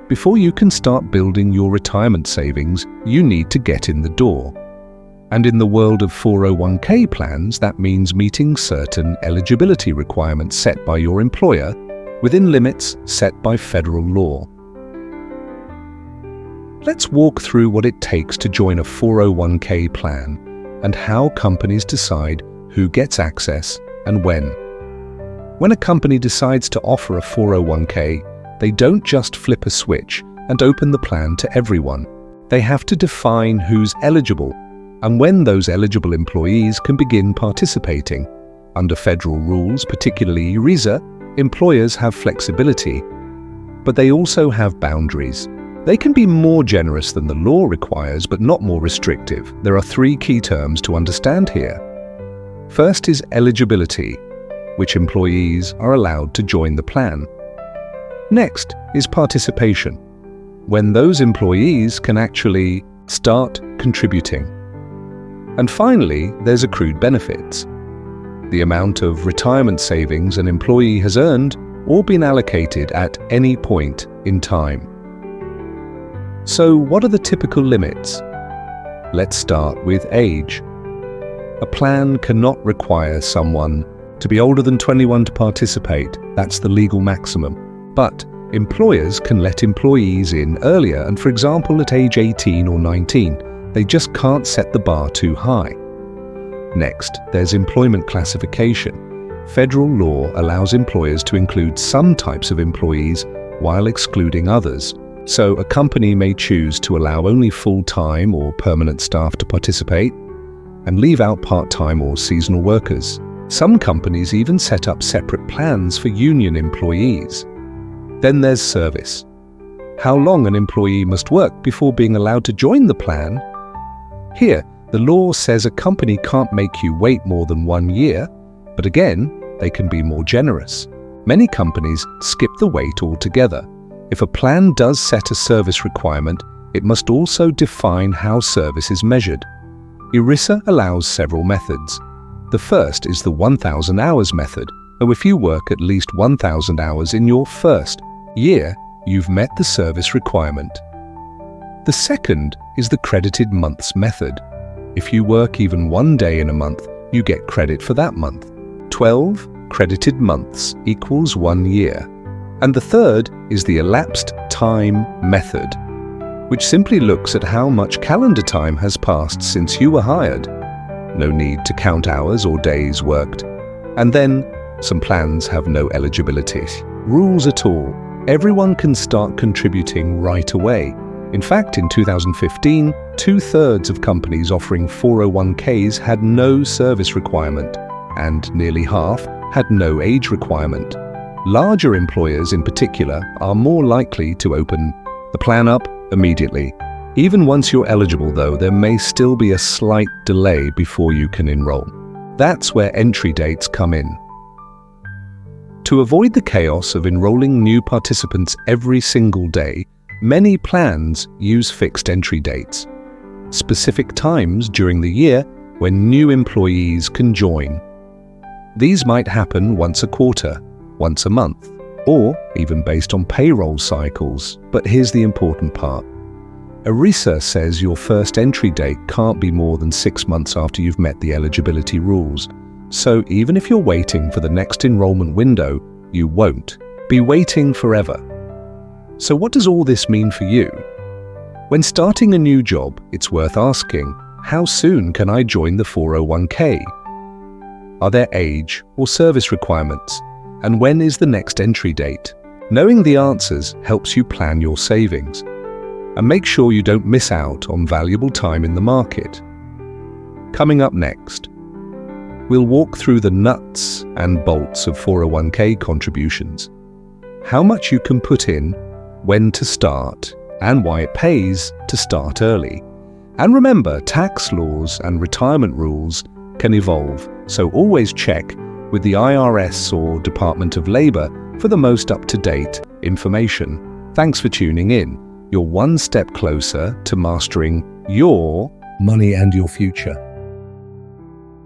Before you can start building your retirement savings, you need to get in the door. And in the world of 401k plans, that means meeting certain eligibility requirements set by your employer within limits set by federal law. Let's walk through what it takes to join a 401k plan and how companies decide who gets access and when. When a company decides to offer a 401k, they don't just flip a switch and open the plan to everyone. They have to define who's eligible and when those eligible employees can begin participating. Under federal rules, particularly ERISA, employers have flexibility, but they also have boundaries. They can be more generous than the law requires, but not more restrictive. There are 3 key terms to understand here. First is eligibility, which employees are allowed to join the plan. Next is participation, when those employees can actually start contributing. And finally, there's accrued benefits, the amount of retirement savings an employee has earned or been allocated at any point in time. So what are the typical limits? Let's start with age. A plan cannot require someone to be older than 21 to participate. That's the legal maximum. But employers can let employees in earlier and, for example, at age 18 or 19. They just can't set the bar too high. Next, there's employment classification. Federal law allows employers to include some types of employees while excluding others. So a company may choose to allow only full-time or permanent staff to participate and leave out part-time or seasonal workers. Some companies even set up separate plans for union employees. Then there's service. How long an employee must work before being allowed to join the plan? Here, the law says a company can't make you wait more than 1 year, but again, they can be more generous. Many companies skip the wait altogether. If a plan does set a service requirement, it must also define how service is measured. ERISA allows several methods. The first is the 1,000 hours method, so if you work at least 1,000 hours in your first year, you've met the service requirement. The second is the credited months method. If you work even 1 day in a month, you get credit for that month. 12 credited months equals 1 year. And the third is the elapsed time method, which simply looks at how much calendar time has passed since you were hired. No need to count hours or days worked. And then, some plans have no eligibility rules at all. Everyone can start contributing right away. In fact, in 2015, 2/3 of companies offering 401ks had no service requirement, and nearly half had no age requirement. Larger employers in particular are more likely to open the plan up immediately. Even once you're eligible though, there may still be a slight delay before you can enroll. That's where entry dates come in. To avoid the chaos of enrolling new participants every single day, many plans use fixed entry dates, specific times during the year when new employees can join. These might happen once a quarter, once a month, or even based on payroll cycles. But here's the important part. ERISA says your first entry date can't be more than 6 months after you've met the eligibility rules. So even if you're waiting for the next enrollment window, you won't be waiting forever. So what does all this mean for you? When starting a new job, it's worth asking, how soon can I join the 401k? Are there age or service requirements? And when is the next entry date? Knowing the answers helps you plan your savings and make sure you don't miss out on valuable time in the market. Coming up next, we'll walk through the nuts and bolts of 401k contributions, how much you can put in, when to start, and why it pays to start early. And remember, tax laws and retirement rules can evolve, so always check with the IRS or Department of Labor for the most up-to-date information. Thanks for tuning in. You're one step closer to mastering your money and your future.